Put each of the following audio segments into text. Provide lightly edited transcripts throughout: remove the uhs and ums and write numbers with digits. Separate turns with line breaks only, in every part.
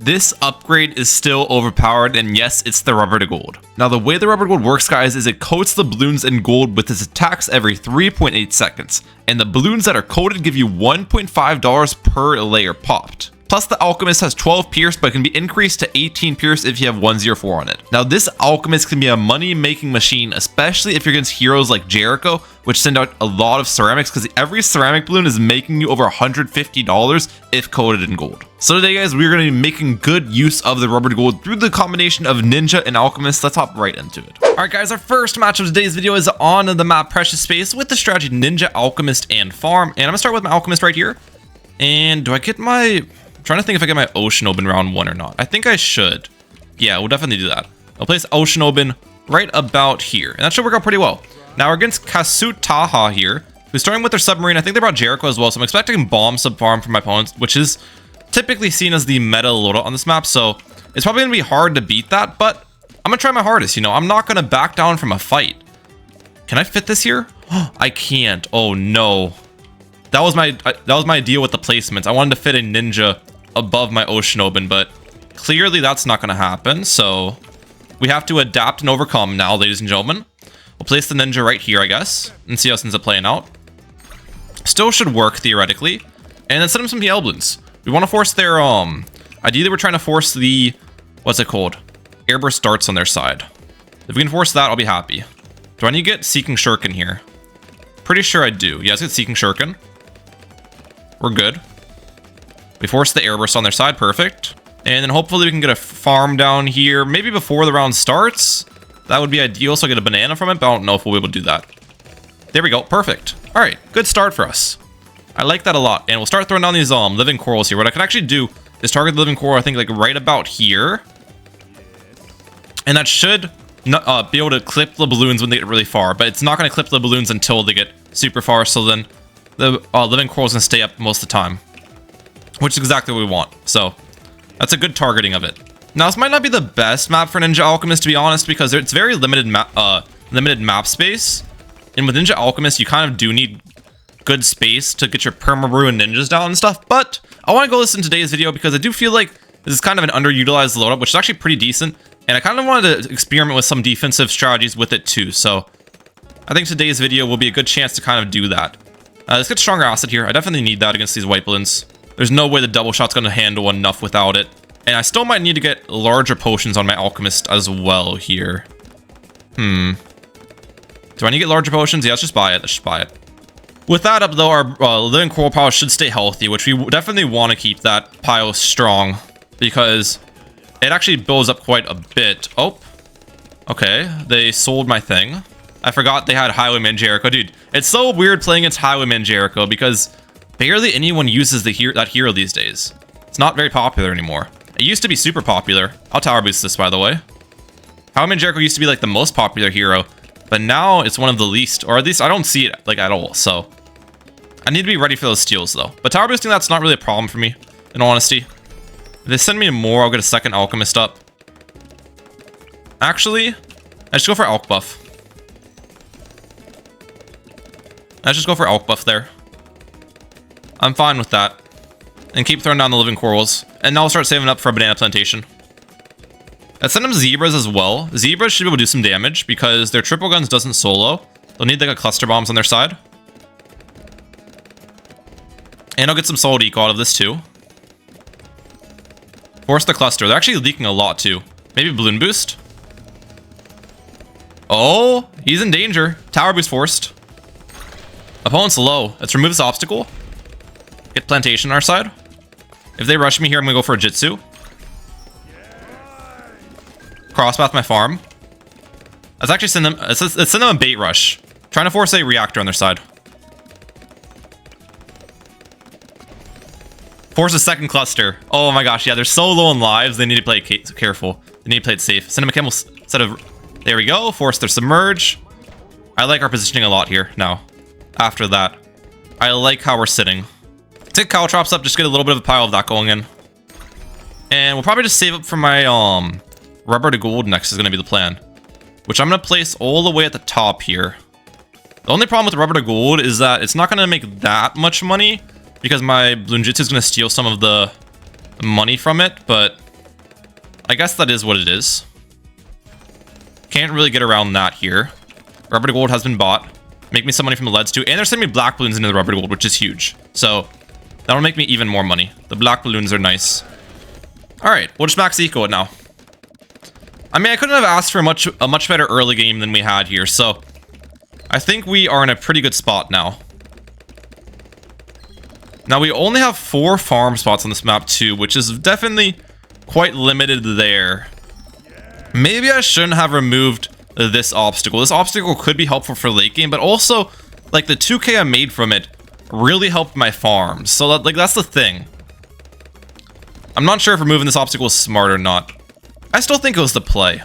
This upgrade is still overpowered, and yes, it's the rubber to gold. Now the way the rubber to gold works, guys, is it coats the balloons in gold with its attacks every 3.8 seconds, and the balloons that are coated give you $1.5 per layer popped. Plus the Alchemist has 12 Pierce, but can be increased to 18 Pierce if you have 104 on it. Now this Alchemist can be a money making machine, especially if you're against heroes like Jericho, which send out a lot of ceramics, because every ceramic balloon is making you over $150 if coated in gold. So today, guys, we're going to be making good use of the rubber to gold through the combination of Ninja and Alchemist. Let's hop right into it. Alright guys, our first match of today's video is on the map Precious Space with the strategy Ninja, Alchemist, and Farm. And I'm going to start with my Alchemist right here. And do I get my... I'm trying to think if I get my Ocean Open round 1 or not. I think I should. Yeah, we'll definitely do that. I'll place Ocean Open right about here. And that should work out pretty well. Now we're against Kasut Taha here, who's starting with their submarine. I think they brought Jericho as well, so I'm expecting bomb sub farm from my opponents, which is typically seen as the meta loadout on this map. So it's probably going to be hard to beat that, but I'm going to try my hardest. You know, I'm not going to back down from a fight. Can I fit this here? I can't. Oh no. That was my deal with the placements. I wanted to fit a Ninja above my Ocean Open, but clearly that's not going to happen. So we have to adapt and overcome now, ladies and gentlemen. We'll place the Ninja right here, I guess, and see how this ends up playing out. Still should work theoretically. And then send them some PL Bloons. We want to force their ideally we're trying to force the, what's it called, Airburst darts on their side. If we can force that, I'll be happy. Do I need to get Seeking Shuriken here? Pretty sure I do. Yeah, let's get Seeking Shuriken. We're good. We force the Airburst on their side, perfect. And then hopefully we can get a farm down here, maybe before the round starts. That would be ideal, so I get a banana from it, but I don't know if we'll be able to do that. There we go, perfect. All right, good start for us. I like that a lot. And we'll start throwing down these living corals here. What I can actually do is target the living coral, I think, like right about here. And that should not, be able to clip the balloons when they get really far, but it's not going to clip the balloons until they get super far, so then the living coral's going to stay up most of the time, which is exactly what we want. So that's a good targeting of it. Now, this might not be the best map for Ninja Alchemist, to be honest, because it's very limited map space. And with Ninja Alchemist, you kind of do need good space to get your Perma-Brew and Ninjas down and stuff. But I want to go listen to today's video because I do feel like this is kind of an underutilized loadout, which is actually pretty decent. And I kind of wanted to experiment with some defensive strategies with it too. So I think today's video will be a good chance to kind of do that. Let's get Stronger Acid here. I definitely need that against these white balloons. There's no way the double shot's going to handle enough without it. And I still might need to get larger potions on my Alchemist as well here. Do I need to get larger potions? Yeah, let's just buy it. Let's just buy it. With that up, though, our living coral pile should stay healthy, which we definitely want to keep that pile strong because it actually builds up quite a bit. Oh, okay. They sold my thing. I forgot they had Highwayman Jericho. Dude, it's so weird playing against Highwayman Jericho because barely anyone uses that hero these days. It's not very popular anymore. It used to be super popular. I'll tower boost this, by the way. Highwayman Jericho used to be like the most popular hero, but now it's one of the least, or at least I don't see it like at all. So I need to be ready for those steals though. But tower boosting, that's not really a problem for me, in all honesty. If they send me more, I'll get a second Alchemist up. Actually, I just go for Alch buff. Let's just go for Alch buff there. I'm fine with that. And keep throwing down the living corals. And now I'll start saving up for a banana plantation. Let's send them zebras as well. Zebras should be able to do some damage because their triple guns doesn't solo. They'll need like a cluster bombs on their side. And I'll get some solid eco out of this too. Force the cluster. They're actually leaking a lot too. Maybe balloon boost. Oh, he's in danger. Tower boost forced. Opponent's low. Let's remove this obstacle. Get plantation on our side. If they rush me here, I'm gonna go for a Jitsu. Crosspath my farm. Let's actually send them. Let's send them a bait rush. Trying to force a reactor on their side. Force a second cluster. Oh my gosh, yeah, they're so low on lives. They need to play it careful. They need to play it safe. Send them a camel set of. There we go. Force their submerge. I like our positioning a lot here now. After that, I like how we're sitting. Take caltrops up, just get a little bit of a pile of that going in. And we'll probably just save up for my rubber to gold next is going to be the plan. Which I'm going to place all the way at the top here. The only problem with rubber to gold is that it's not going to make that much money because my Bloonjitsu is going to steal some of the money from it, but I guess that is what it is. Can't really get around that here. Rubber to gold has been bought. Make me some money from the leads too. And they're sending me black balloons into the rubber to gold, which is huge. So that'll make me even more money. The black balloons are nice. All right, we'll just max eco it now. I mean, I couldn't have asked for a much better early game than we had here. So I think we are in a pretty good spot now. Now we only have 4 farm spots on this map too, which is definitely quite limited there. Maybe I shouldn't have removed this obstacle. This obstacle could be helpful for late game, but also like the 2k I made from it really helped my farms. So that, like, that's the thing. I'm not sure if removing this obstacle is smart or not. I still think it was the play.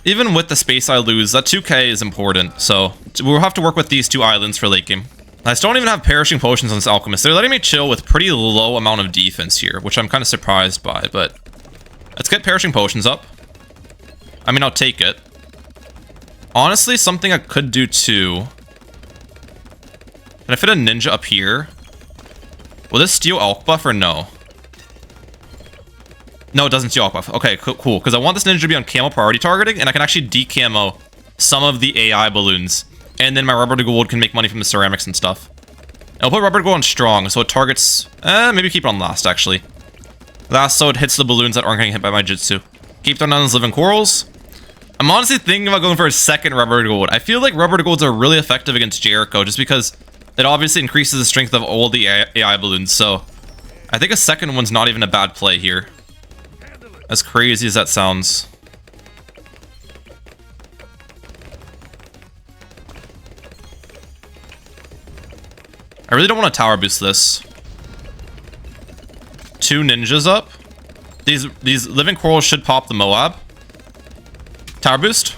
Even with the space I lose, that 2k is important. So we'll have to work with these 2 islands for late game. I still don't even have perishing potions on this alchemist. They're letting me chill with pretty low amount of defense here, which I'm kind of surprised by, but let's get perishing potions up. I mean, I'll take it. Honestly, something I could do too. Can I fit a ninja up here? Will this steal alch buff or no? No, it doesn't steal alch buff. Okay, cool. Because I want this ninja to be on camo priority targeting, and I can actually decamo some of the AI balloons. And then my rubber to gold can make money from the ceramics and stuff. And I'll put rubber to gold on strong, so it targets... maybe keep it on last, actually. Last, so it hits the balloons that aren't getting hit by my jutsu. Keep them on those living corals. I'm honestly thinking about going for a second rubber to gold. I feel like rubber to golds are really effective against Jericho, just because it obviously increases the strength of all the AI balloons, so I think a second one's not even a bad play here. As crazy as that sounds. I really don't want to tower boost this. 2 ninjas up. These living corals should pop the Moab. Tower boost.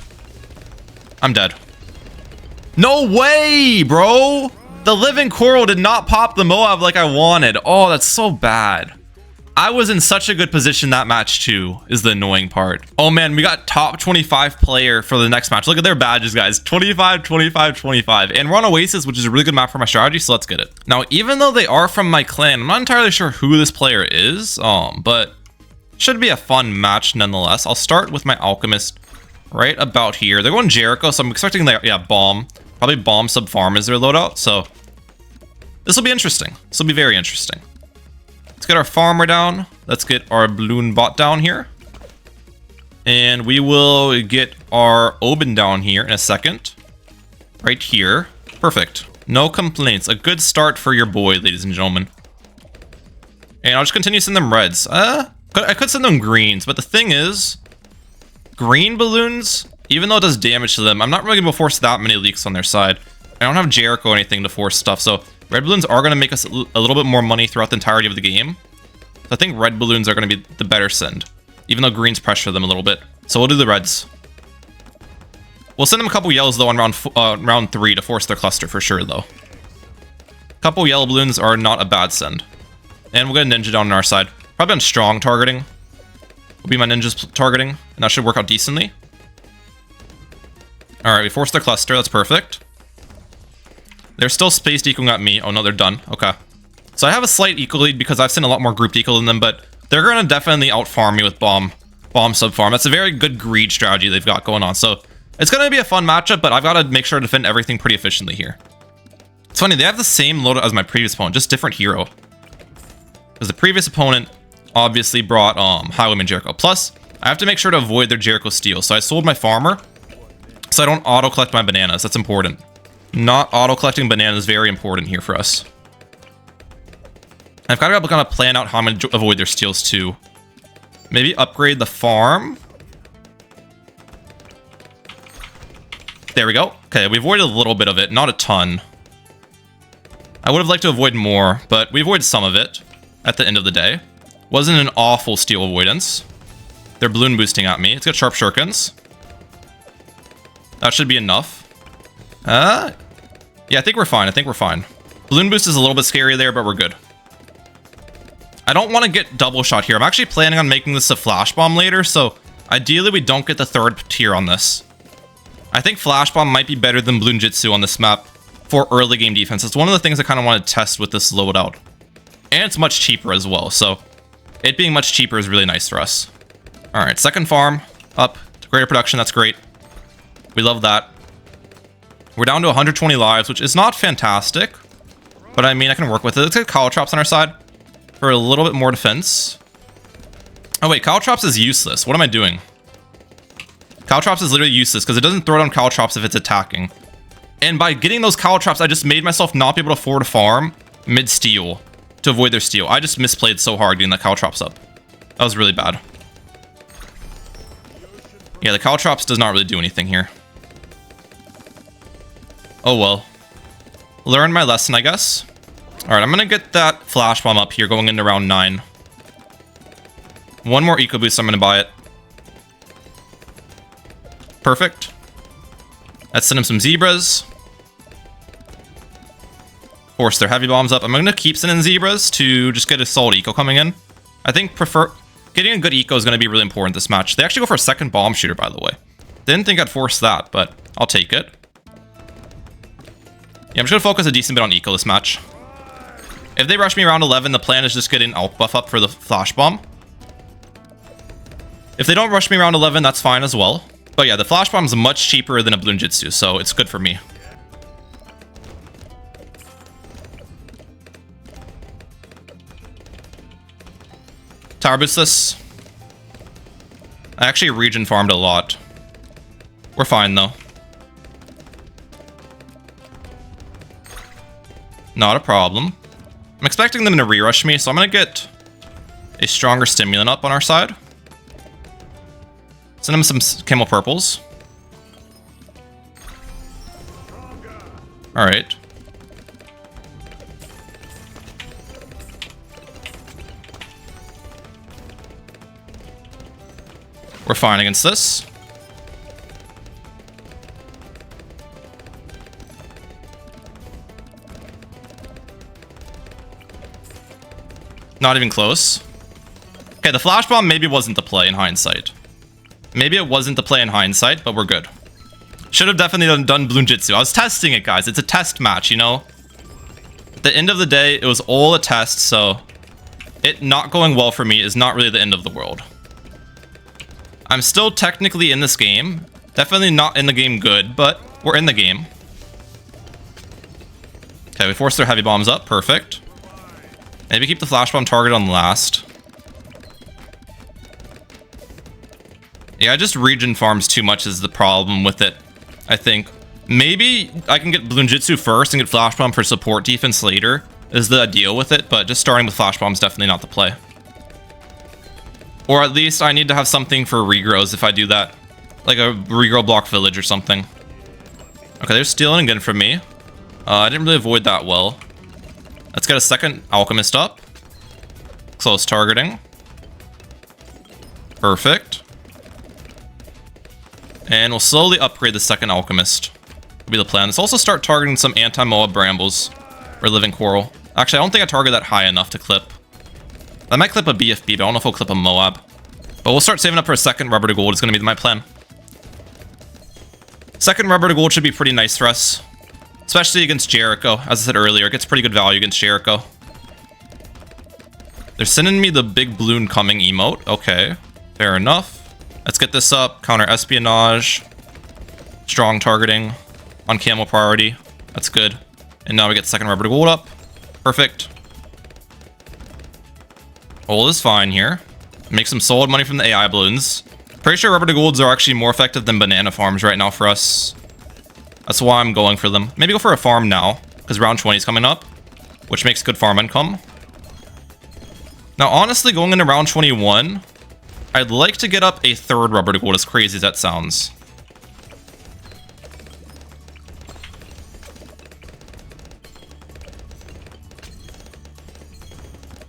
I'm dead. No way, bro! The living coral did not pop the Moab like I wanted. Oh, that's so bad. I was in such a good position that match too, is the annoying part. Oh man, we got top 25 player for the next match. Look at their badges, guys. 25, 25, 25. And we're on Oasis, which is a really good map for my strategy, so let's get it. Now, even though they are from my clan, I'm not entirely sure who this player is, but should be a fun match nonetheless. I'll start with my alchemist right about here. They're going Jericho, so I'm expecting their, yeah, bomb. Probably bomb sub farm is their loadout, so this will be interesting. This will be very interesting. Let's get our farmer down. Let's get our balloon bot down here. And we will get our Oben down here in a second. Right here. Perfect. No complaints. A good start for your boy, ladies and gentlemen. And I'll just continue sending them reds. I could send them greens, but the thing is, green balloons, even though it does damage to them, I'm not really going to force that many leaks on their side. I don't have Jericho or anything to force stuff, so red balloons are going to make us a little bit more money throughout the entirety of the game. So I think red balloons are going to be the better send, even though greens pressure them a little bit. So we'll do the reds. We'll send them a couple yellows, though, on round 3 to force their cluster for sure, though. A couple yellow balloons are not a bad send. And we'll get a ninja down on our side. Probably on strong targeting. Will be my ninjas targeting, and that should work out decently. Alright, we forced their cluster. That's perfect. They're still spaced equaling at me. Oh no, they're done. Okay. So I have a slight equal lead because I've seen a lot more grouped equal than them, but they're going to definitely out-farm me with bomb sub-farm. That's a very good greed strategy they've got going on. So it's going to be a fun matchup, but I've got to make sure to defend everything pretty efficiently here. It's funny, they have the same loadout as my previous opponent, just different hero. Because the previous opponent obviously brought Highwayman Jericho. Plus, I have to make sure to avoid their Jericho steal. So I sold my farmer so I don't auto-collect my bananas. That's important. Not auto-collecting bananas is very important here for us. I've got to kind of plan out how I'm going to avoid their steals too. Maybe upgrade the farm. There we go. Okay, we avoided a little bit of it, not a ton. I would have liked to avoid more, but we avoided some of it at the end of the day. Wasn't an awful steal avoidance. They're balloon boosting at me. Let's get sharp shurikens. That should be enough. Yeah, I think we're fine. I think we're fine. Balloon boost is a little bit scary there, but we're good. I don't want to get double shot here. I'm actually planning on making this a flash bomb later, so ideally we don't get the third tier on this. I think flash bomb might be better than balloon jitsu on this map for early game defense. It's one of the things I kind of want to test with this loadout. And it's much cheaper as well, so it being much cheaper is really nice for us. Alright, second farm up. Greater production, that's great. We love that. We're down to 120 lives, which is not fantastic. But I mean, I can work with it. Let's get Caltrops on our side for a little bit more defense. Oh wait, Caltrops is useless. What am I doing? Caltrops is literally useless because it doesn't throw down Caltrops if it's attacking. And by getting those Caltrops, I just made myself not be able to afford a farm mid-steal to avoid their steal. I just misplayed so hard getting that Caltrops up. That was really bad. Yeah, the Caltrops does not really do anything here. Oh well. Learn my lesson, I guess. Alright, I'm gonna get that Flash Bomb up here going into round 9. One more Eco Boost, I'm gonna buy it. Perfect. Let's send him some Zebras. Force their Heavy Bombs up. I'm gonna keep sending Zebras to just get a solid Eco coming in. I think getting a good Eco is gonna be really important this match. They actually go for a second Bomb Shooter, by the way. Didn't think I'd force that, but I'll take it. Yeah, I'm just gonna focus a decent bit on Eco this match. If they rush me around 11, the plan is just get an Alk buff up for the Flash Bomb. If they don't rush me around 11, that's fine as well. But yeah, the Flash Bomb is much cheaper than a Bloon Jitsu, so it's good for me. Tower boost this. I actually region farmed a lot. We're fine though. Not a problem. I'm expecting them to re-rush me, so I'm gonna get a stronger stimulant up on our side. Send them some Camel Purples. Alright. We're fine against this. Not even close. Okay, the Flash Bomb maybe wasn't the play in hindsight. Maybe it wasn't the play in hindsight, but we're good. Should have definitely done Bloon Jitsu. I was testing it, guys. It's a test match, you know? At the end of the day, it was all a test, so it not going well for me is not really the end of the world. I'm still technically in this game. Definitely not in the game good, but we're in the game. Okay, we forced their Heavy Bombs up. Perfect. Maybe keep the Flash Bomb target on last. Yeah, I just region farms too much is the problem with it, I think. Maybe I can get Bloon Jitsu first and get Flash Bomb for support defense later is the deal with it, but just starting with Flash Bomb is definitely not the play. Or at least I need to have something for regrows if I do that. Like a regrow block village or something. Okay, they're stealing again from me. I didn't really avoid that well. Let's get a second Alchemist up. Close targeting. Perfect. And we'll slowly upgrade the second Alchemist. Will be the plan. Let's also start targeting some anti-Moab Brambles. Or Living Coral. Actually, I don't think I target that high enough to clip. I might clip a BFB, but I don't know if I'll clip a Moab. But we'll start saving up for a second Rubber to Gold. It's going to be my plan. Second Rubber to Gold should be pretty nice for us. Especially against Jericho. As I said earlier, it gets pretty good value against Jericho. They're sending me the big balloon coming emote. Okay, fair enough. Let's get this up. Counter espionage. Strong targeting. On camel priority. That's good. And now we get second Rubber to Gold up. Perfect. All is fine here. Make some solid money from the AI balloons. Pretty sure Rubber to Golds are actually more effective than banana farms right now for us. That's why I'm going for them. Maybe go for a farm now, because round 20 is coming up, which makes good farm income. Now, honestly, going into round 21, I'd like to get up a third Rubber to Gold, as crazy as that sounds.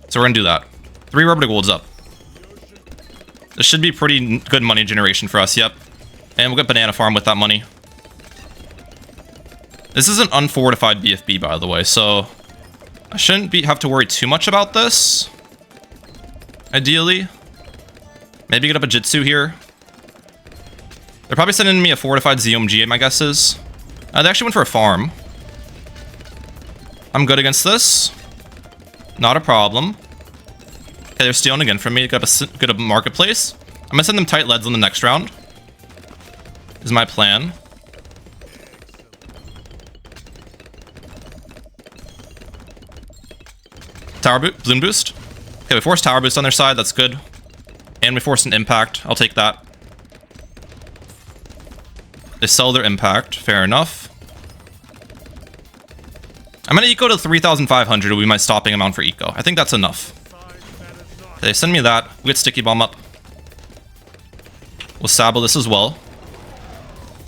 So we're gonna do that. 3 Rubber to Golds up. This should be pretty good money generation for us, yep. And we'll get Banana Farm with that money. This is an unfortified BFB, by the way, so I shouldn't have to worry too much about this. Ideally. Maybe get up a Jitsu here. They're probably sending me a fortified ZOMG, my guess is. They actually went for a farm. I'm good against this. Not a problem. Okay, they're stealing again from me. Got a good marketplace.
I'm gonna send them tight leads on the next round. Is my plan. Balloon boost. Okay, we forced tower boost on their side. That's good. And we forced an impact. I'll take that. They sell their impact. Fair enough. I'm gonna eco to 3,500 will be my stopping amount for eco. I think that's enough. They send me that. We get sticky bomb up. We'll sabo this as well.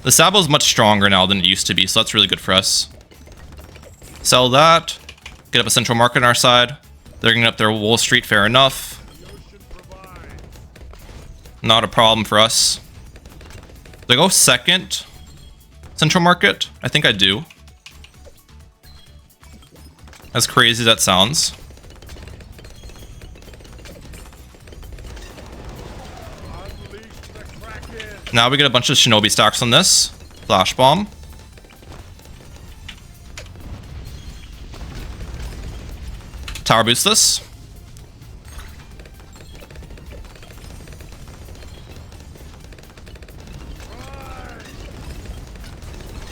The sabo is much stronger now than it used to be, so that's really good for us. Sell that. Get up a central market on our side. They're getting up their Wall Street. Fair enough. Not a problem for us. Do I go second central market? I think I do. As crazy as that sounds. Now we get a bunch of shinobi stacks on this. Flash bomb. Tower boost this.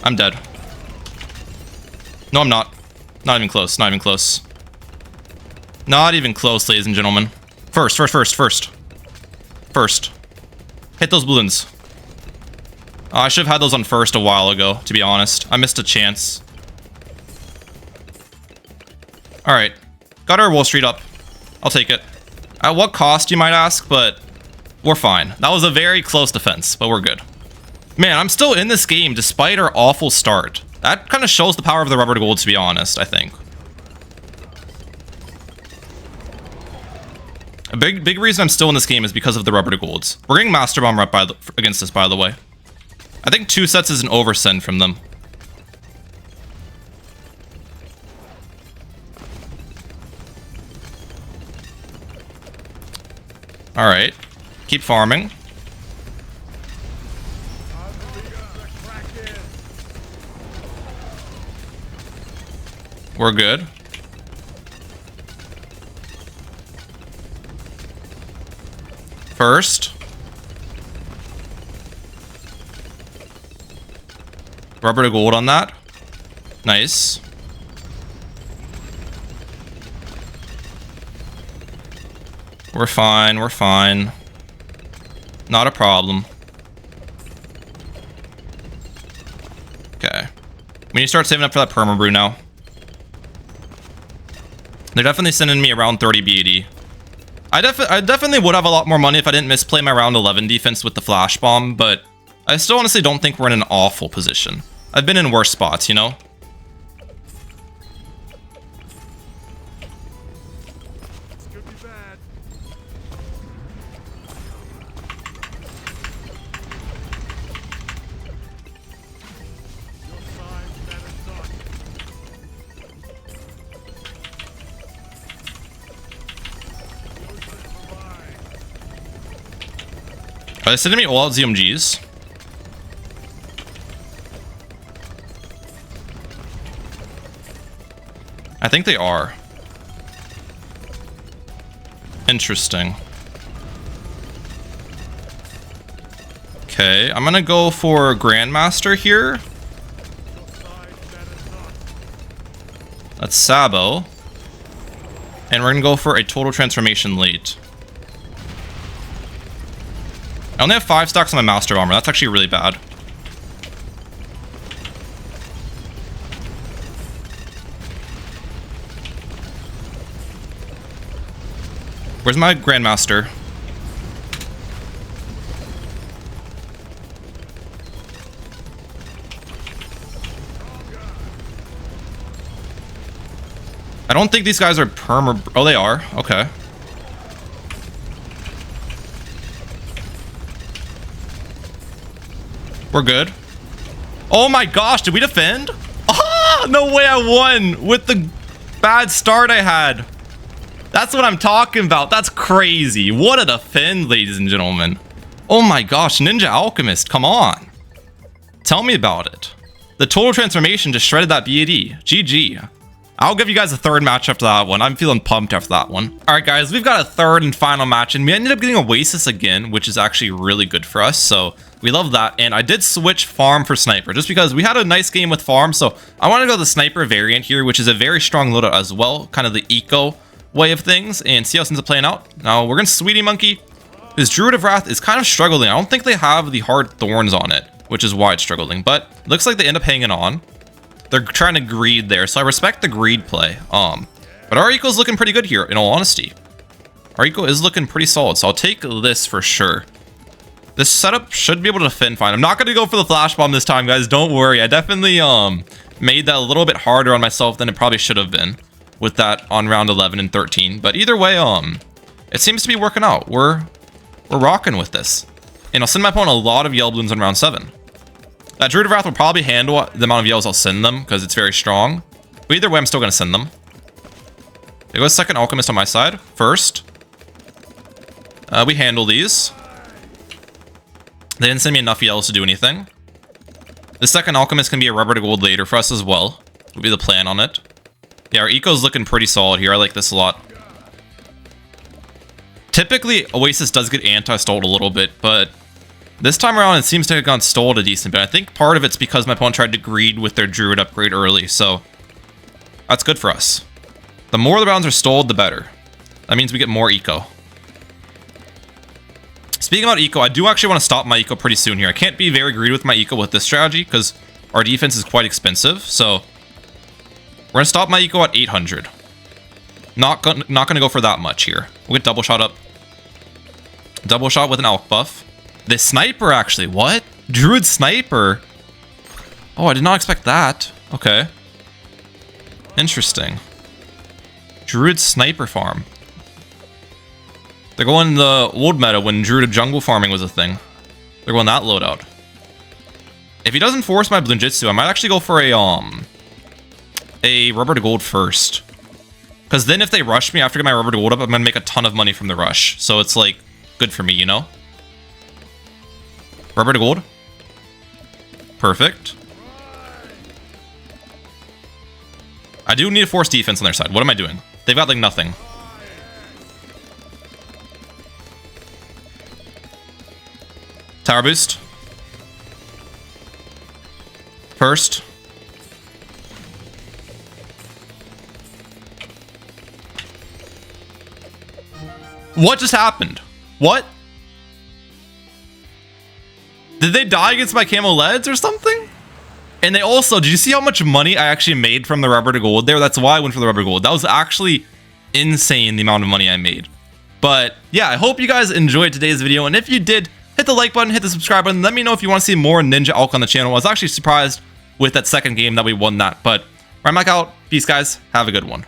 I'm dead. No, I'm not. Not even close. Not even close. Not even close, ladies and gentlemen. First. Hit those balloons. I should have had those on first a while ago, to be honest. I missed a chance. Alright. Got our Wall Street up. I'll take it. At what cost, you might ask, but we're fine. That was a very close defense, but we're good. Man, I'm still in this game despite our awful start. That kind of shows the power of the rubber to gold, to be honest, I think. A big reason I'm still in this game is because of the rubber to golds. We're getting Master Bomb rep against us, by the way. I think 2 sets is an oversend from them. Alright. Keep farming. We're good. First. Rubber to gold on that. Nice. We're fine, we're fine. Not a problem. Okay. We need to start saving up for that perma brew now. They're definitely sending me around 30 BAD. I definitely would have a lot more money if I didn't misplay my round 11 defense with the flash bomb, but I still honestly don't think we're in an awful position. I've been in worse spots, you know? Are they sending me all out ZMGs? I think they are. Interesting. Okay, I'm gonna go for Grandmaster here. That's Sabo. And we're gonna go for a total transformation late. I only have 5 stacks on my Master Armor. That's actually really bad. Where's my Grandmaster? I don't think these guys are perma... Oh, they are. Okay. We're good. Oh my gosh, did we defend? Ah, no way I won with the bad start I had. That's what I'm talking about. That's crazy. What a defend, ladies and gentlemen. Oh my gosh, Ninja Alchemist, come on. Tell me about it. The total transformation just shredded that BAD. GG. I'll give you guys a third match after that one. I'm feeling pumped after that one. All right, guys, we've got a third and final match, and we ended up getting Oasis again, which is actually really good for us. So we love that. And I did switch farm for sniper just because we had a nice game with farm. So I want to go the sniper variant here, which is a very strong loadout as well, kind of the eco way of things, and see how things are playing out. Now we're going to Sweetie Monkey. This Druid of Wrath is kind of struggling. I don't think they have the hard thorns on it, which is why it's struggling, but it looks like they end up hanging on. They're trying to greed there, so I respect the greed play. But our eco's looking pretty good here, in all honesty. Our eco is looking pretty solid, so I'll take this for sure. This setup should be able to defend fine. I'm not going to go for the flash bomb this time, guys. Don't worry. I definitely made that a little bit harder on myself than it probably should have been with that on round 11 and 13. But either way, it seems to be working out. We're rocking with this. And I'll send my opponent a lot of yellow balloons on round 7. That Druid of Wrath will probably handle the amount of yellows I'll send them because it's very strong. But either way, I'm still going to send them. There goes second Alchemist on my side. First. We handle these. They didn't send me enough yellows to do anything. The second Alchemist can be a rubber to gold later for us as well. Would be the plan on it. Yeah, our eco's looking pretty solid here. I like this a lot. Typically, Oasis does get anti-stalled a little bit, but this time around, it seems to have gone stalled a decent bit. I think part of it's because my opponent tried to greed with their Druid upgrade early, so that's good for us. The more the rounds are stalled, the better. That means we get more eco. Speaking about eco, I do actually want to stop my eco pretty soon here. I can't be very greedy with my eco with this strategy because our defense is quite expensive, so we're going to stop my eco at 800. Not gonna go for that much here. We'll get double shot up. Double shot with an Alch buff. The sniper, actually. What? Druid sniper? Oh, I did not expect that. Okay. Interesting. Druid sniper farm. They're going the old meta when Druid jungle farming was a thing. They're going that loadout. If he doesn't force my Bloonjitsu, I might actually go for a rubber to gold first. Because then if they rush me after I get my rubber to gold up, I'm going to make a ton of money from the rush. So it's like good for me, you know? Rubber to gold. Perfect. I do need to force defense on their side. What am I doing? They've got like nothing. Tower boost. First. What just happened? What? Did they die against my camo leads or something? And they also, did you see how much money I actually made from the rubber to gold there? That's why I went for the rubber to gold. That was actually insane, the amount of money I made. But yeah, I hope you guys enjoyed today's video. And if you did, hit the like button, hit the subscribe button. Let me know if you want to see more Ninja Alch on the channel. I was actually surprised with that second game that we won that. But right back out. Peace, guys. Have a good one.